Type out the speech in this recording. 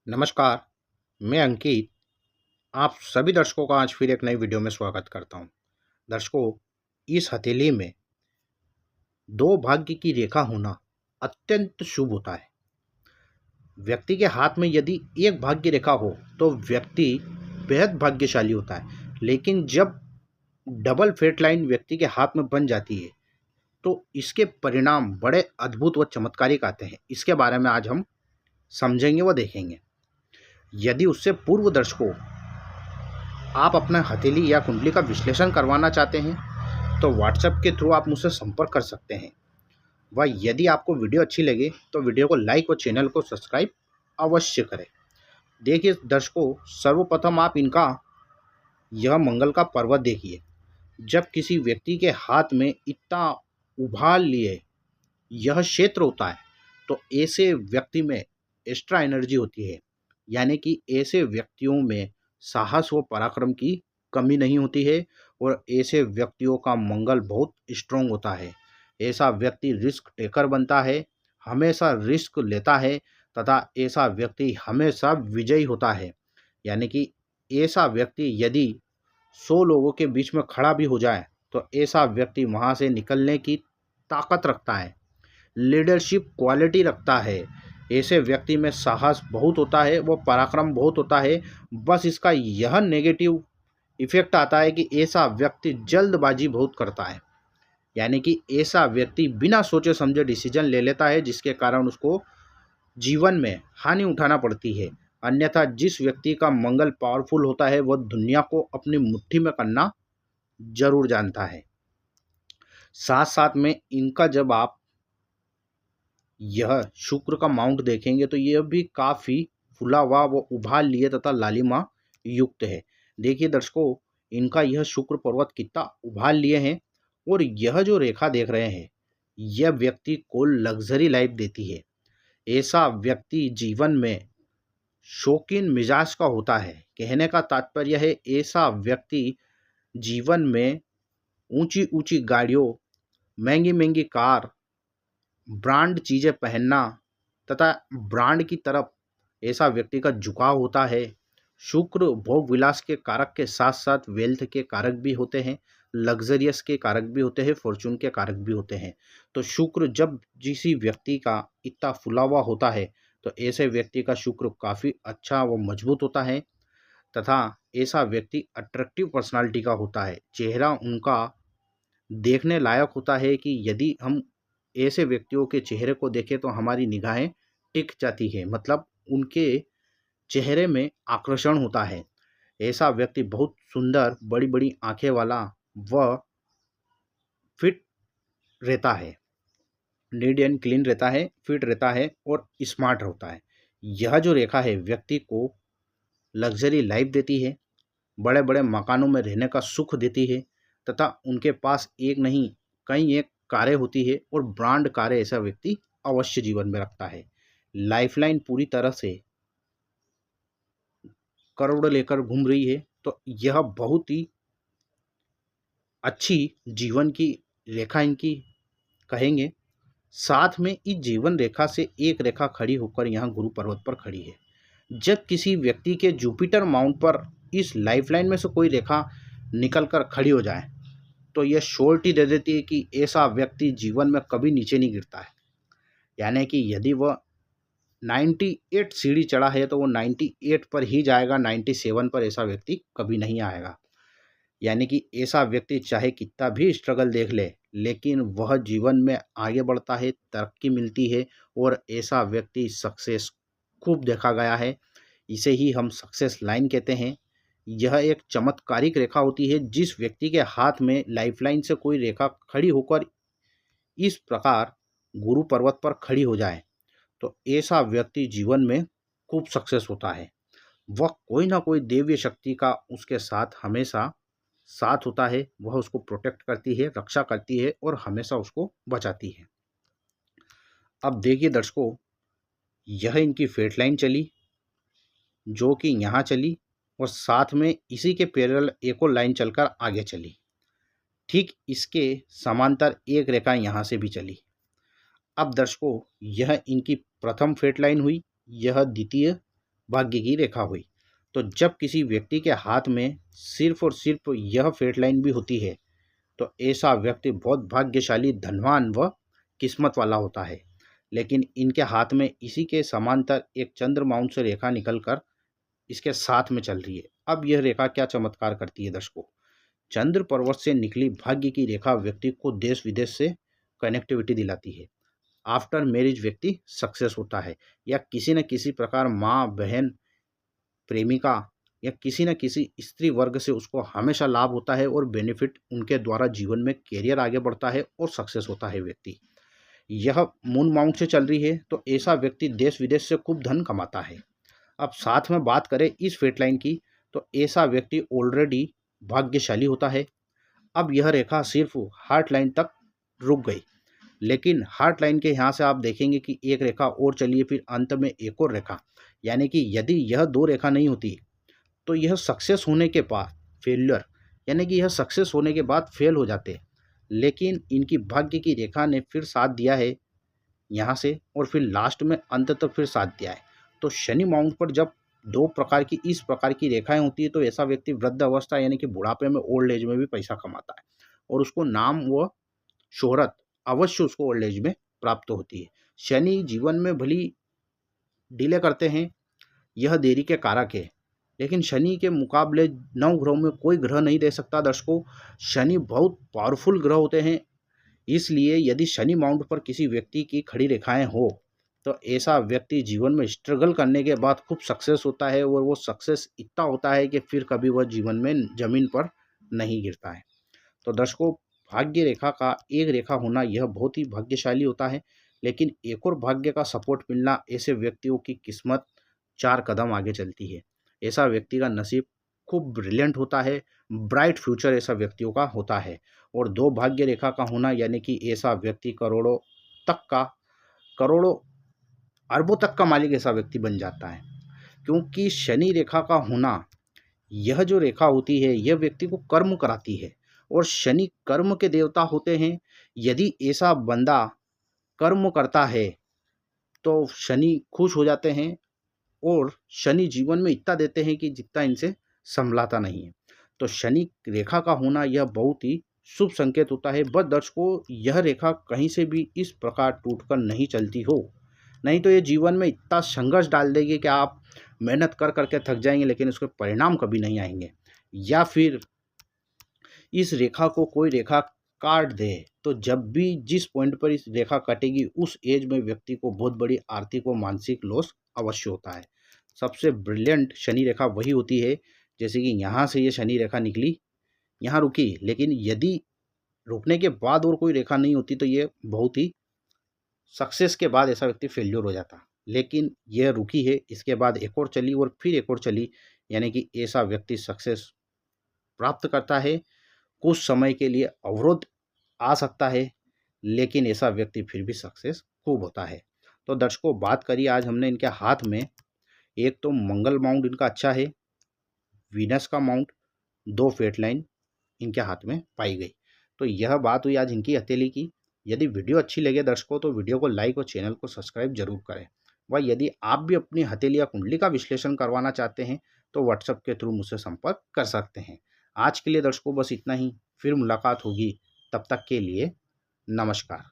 नमस्कार, मैं अंकित आप सभी दर्शकों का आज फिर एक नई वीडियो में स्वागत करता हूं। दर्शकों, इस हथेली में दो भाग्य की रेखा होना अत्यंत शुभ होता है। व्यक्ति के हाथ में यदि एक भाग्य रेखा हो तो व्यक्ति बेहद भाग्यशाली होता है, लेकिन जब डबल फेट लाइन व्यक्ति के हाथ में बन जाती है तो इसके परिणाम बड़े अद्भुत व चमत्कारिक आते हैं। इसके बारे में आज हम समझेंगे व देखेंगे। यदि उससे पूर्व दर्शकों आप अपना हथेली या कुंडली का विश्लेषण करवाना चाहते हैं तो व्हाट्सएप के थ्रू आप मुझसे संपर्क कर सकते हैं। व यदि आपको वीडियो अच्छी लगे तो वीडियो को लाइक व चैनल को सब्सक्राइब अवश्य करें। देखिए दर्शकों, सर्वप्रथम आप इनका यह मंगल का पर्वत देखिए। जब किसी व्यक्ति के हाथ में इतना उभार लिए यह क्षेत्र होता है तो ऐसे व्यक्ति में एक्स्ट्रा एनर्जी होती है, यानी कि ऐसे व्यक्तियों में साहस व पराक्रम की कमी नहीं होती है और ऐसे व्यक्तियों का मंगल बहुत स्ट्रांग होता है। ऐसा व्यक्ति रिस्क टेकर बनता है, हमेशा रिस्क लेता है तथा ऐसा व्यक्ति हमेशा विजयी होता है। यानी कि ऐसा व्यक्ति यदि 100 लोगों के बीच में खड़ा भी हो जाए तो ऐसा व्यक्ति वहाँ से निकलने की ताकत रखता है, लीडरशिप क्वालिटी रखता है। ऐसे व्यक्ति में साहस बहुत होता है, वो पराक्रम बहुत होता है। बस इसका यह नेगेटिव इफेक्ट आता है कि ऐसा व्यक्ति जल्दबाजी बहुत करता है, यानी कि ऐसा व्यक्ति बिना सोचे समझे डिसीजन ले लेता है, जिसके कारण उसको जीवन में हानि उठाना पड़ती है। अन्यथा जिस व्यक्ति का मंगल पावरफुल होता है वह दुनिया को अपनी मुट्ठी में करना जरूर जानता है। साथ साथ में इनका जब आप यह शुक्र का माउंट देखेंगे तो यह भी काफ़ी फुला हुआ व उभार लिए तथा लालिमा युक्त है। देखिए दर्शकों, इनका यह शुक्र पर्वत कितना उभार लिए हैं और यह जो रेखा देख रहे हैं यह व्यक्ति को लग्जरी लाइफ देती है। ऐसा व्यक्ति जीवन में शौकीन मिजाज का होता है। कहने का तात्पर्य है ऐसा व्यक्ति जीवन में ऊंची ऊंची गाड़ियों, महंगी महंगी कार, ब्रांड चीज़ें पहनना तथा ब्रांड की तरफ ऐसा व्यक्ति का झुकाव होता है। शुक्र भोग विलास के कारक के साथ साथ वेल्थ के कारक भी होते हैं, लग्जरियस के कारक भी होते हैं, फॉर्चून के कारक भी होते हैं। तो शुक्र जब किसी व्यक्ति का इतना फुला हुआ होता है तो ऐसे व्यक्ति का शुक्र काफ़ी अच्छा व मजबूत होता है तथा ऐसा व्यक्ति अट्रैक्टिव पर्सनालिटी का होता है। चेहरा उनका देखने लायक होता है कि यदि हम ऐसे व्यक्तियों के चेहरे को देखें तो हमारी निगाहें टिक जाती है, मतलब उनके चेहरे में आकर्षण होता है। ऐसा व्यक्ति बहुत सुंदर, बड़ी बड़ी आंखें वाला व फिट रहता है, नीट एंड क्लीन रहता है, फिट रहता है और स्मार्ट होता है। यह जो रेखा है व्यक्ति को लग्जरी लाइफ देती है, बड़े बड़े मकानों में रहने का सुख देती है तथा उनके पास एक नहीं कई एक कारें होती है और ब्रांड कारें ऐसा व्यक्ति अवश्य जीवन में रखता है। लाइफलाइन पूरी तरह से करोड़ लेकर घूम रही है तो यह बहुत ही अच्छी जीवन की रेखा इनकी कहेंगे। साथ में इस जीवन रेखा से एक रेखा खड़ी होकर यहाँ गुरु पर्वत पर खड़ी है। जब किसी व्यक्ति के जुपिटर माउंट पर इस लाइफलाइन में से कोई रेखा निकल कर खड़ी हो जाए तो यह श्योरिटी दे देती है कि ऐसा व्यक्ति जीवन में कभी नीचे नहीं गिरता है। यानी कि यदि वह 98 सीढ़ी चढ़ा है तो वो 98 पर ही जाएगा, 97 पर ऐसा व्यक्ति कभी नहीं आएगा। यानी कि ऐसा व्यक्ति चाहे कितना भी स्ट्रगल देख ले लेकिन वह जीवन में आगे बढ़ता है, तरक्की मिलती है और ऐसा व्यक्ति सक्सेस खूब देखा गया है। इसे ही हम सक्सेस लाइन कहते हैं। यह एक चमत्कारिक रेखा होती है। जिस व्यक्ति के हाथ में लाइफलाइन से कोई रेखा खड़ी होकर इस प्रकार गुरु पर्वत पर खड़ी हो जाए तो ऐसा व्यक्ति जीवन में खूब सक्सेस होता है। वह कोई ना कोई देवीय शक्ति का उसके साथ हमेशा साथ होता है, वह उसको प्रोटेक्ट करती है, रक्षा करती है और हमेशा उसको बचाती है। अब देखिए दर्शकों, यह इनकी फेट लाइन चली जो कि यहाँ चली और साथ में इसी के पैरेलल एक और लाइन चलकर आगे चली। ठीक इसके समांतर एक रेखा यहाँ से भी चली। अब दर्शकों, यह इनकी प्रथम फेट लाइन हुई, यह द्वितीय भाग्य की रेखा हुई। तो जब किसी व्यक्ति के हाथ में सिर्फ और सिर्फ यह फेट लाइन भी होती है तो ऐसा व्यक्ति बहुत भाग्यशाली, धनवान व किस्मत वाला होता है। लेकिन इनके हाथ में इसी के समांतर एक चंद्रमाउंट से रेखा निकलकर इसके साथ में चल रही है। अब यह रेखा क्या चमत्कार करती है दर्शकों, चंद्र पर्वत से निकली भाग्य की रेखा व्यक्ति को देश विदेश से कनेक्टिविटी दिलाती है। आफ्टर मैरिज व्यक्ति सक्सेस होता है या किसी न किसी प्रकार माँ, बहन, प्रेमिका या किसी न किसी स्त्री वर्ग से उसको हमेशा लाभ होता है और बेनिफिट उनके द्वारा जीवन में कैरियर आगे बढ़ता है और सक्सेस होता है व्यक्ति। यह मून माउंट से चल रही है तो ऐसा व्यक्ति देश विदेश से खूब धन कमाता है। अब साथ में बात करें इस फेट लाइन की तो ऐसा व्यक्ति ऑलरेडी भाग्यशाली होता है। अब यह रेखा सिर्फ हार्ट लाइन तक रुक गई, लेकिन हार्ट लाइन के यहाँ से आप देखेंगे कि एक रेखा और चलिए, फिर अंत में एक और रेखा, यानी कि यदि यह दो रेखा नहीं होती तो यह सक्सेस होने के बाद फेलियर, यानी कि यह सक्सेस होने के बाद फेल हो जाते। लेकिन इनकी भाग्य की रेखा ने फिर साथ दिया है यहाँ से और फिर लास्ट में अंत तक फिर साथ दिया है। तो शनि माउंट पर जब दो प्रकार की इस प्रकार की रेखाएं होती है तो ऐसा व्यक्ति वृद्ध अवस्था यानी कि बुढ़ापे में, ओल्ड एज में भी पैसा कमाता है और उसको नाम व शोहरत अवश्य उसको ओल्ड एज में प्राप्त होती है। शनि जीवन में भली डिले करते हैं, यह देरी के कारक है, लेकिन शनि के मुकाबले 9 ग्रहों में कोई ग्रह नहीं दे सकता दर्शकों। शनि बहुत पावरफुल ग्रह होते हैं, इसलिए यदि शनि माउंट पर किसी व्यक्ति की खड़ी रेखाएं हो तो ऐसा व्यक्ति जीवन में स्ट्रगल करने के बाद खूब सक्सेस होता है और वो सक्सेस इतना होता है कि फिर कभी वह जीवन में जमीन पर नहीं गिरता है। तो दर्शकों, भाग्य रेखा का एक रेखा होना यह बहुत ही भाग्यशाली होता है, लेकिन एक और भाग्य का सपोर्ट मिलना ऐसे व्यक्तियों की किस्मत 4 कदम आगे चलती है। ऐसा व्यक्ति का नसीब खूब ब्रिलियंट होता है, ब्राइट फ्यूचर ऐसा व्यक्तियों का होता है। और दो भाग्य रेखा का होना यानी कि ऐसा व्यक्ति करोड़ों अरबों तक का मालिक ऐसा व्यक्ति बन जाता है। क्योंकि शनि रेखा का होना, यह जो रेखा होती है यह व्यक्ति को कर्म कराती है और शनि कर्म के देवता होते हैं। यदि ऐसा बंदा कर्म करता है तो शनि खुश हो जाते हैं और शनि जीवन में इतना देते हैं कि जितना इनसे संभलाता नहीं है। तो शनि रेखा का होना यह बहुत ही शुभ संकेत होता है। बस दर्शकों, यह रेखा कहीं से भी इस प्रकार टूटकर नहीं चलती हो, नहीं तो ये जीवन में इतना संघर्ष डाल देगी कि आप मेहनत कर करके थक जाएंगे लेकिन उसके परिणाम कभी नहीं आएंगे। या फिर इस रेखा को कोई रेखा काट दे तो जब भी जिस पॉइंट पर इस रेखा कटेगी उस एज में व्यक्ति को बहुत बड़ी आर्थिक व मानसिक लॉस अवश्य होता है। सबसे ब्रिलियंट शनि रेखा वही होती है, जैसे कि यहाँ से ये शनि रेखा निकली, यहाँ रुकी, लेकिन यदि रुकने के बाद और कोई रेखा नहीं होती तो ये बहुत ही सक्सेस के बाद ऐसा व्यक्ति फेल्योर हो जाता। लेकिन यह रुकी है, इसके बाद एक और चली और फिर एक और चली, यानी कि ऐसा व्यक्ति सक्सेस प्राप्त करता है। कुछ समय के लिए अवरोध आ सकता है लेकिन ऐसा व्यक्ति फिर भी सक्सेस खूब होता है। तो दर्शकों, बात करिए आज हमने इनके हाथ में, एक तो मंगल माउंट इनका अच्छा है, वीनस का माउंट, 2 फेट लाइन इनके हाथ में पाई गई। तो यह बात हुई आज इनकी हथेली की। यदि वीडियो अच्छी लगे दर्शकों तो वीडियो को लाइक और चैनल को सब्सक्राइब जरूर करें। व यदि आप भी अपनी हथेली या कुंडली का विश्लेषण करवाना चाहते हैं तो व्हाट्सएप के थ्रू मुझसे संपर्क कर सकते हैं। आज के लिए दर्शकों बस इतना ही, फिर मुलाकात होगी, तब तक के लिए नमस्कार।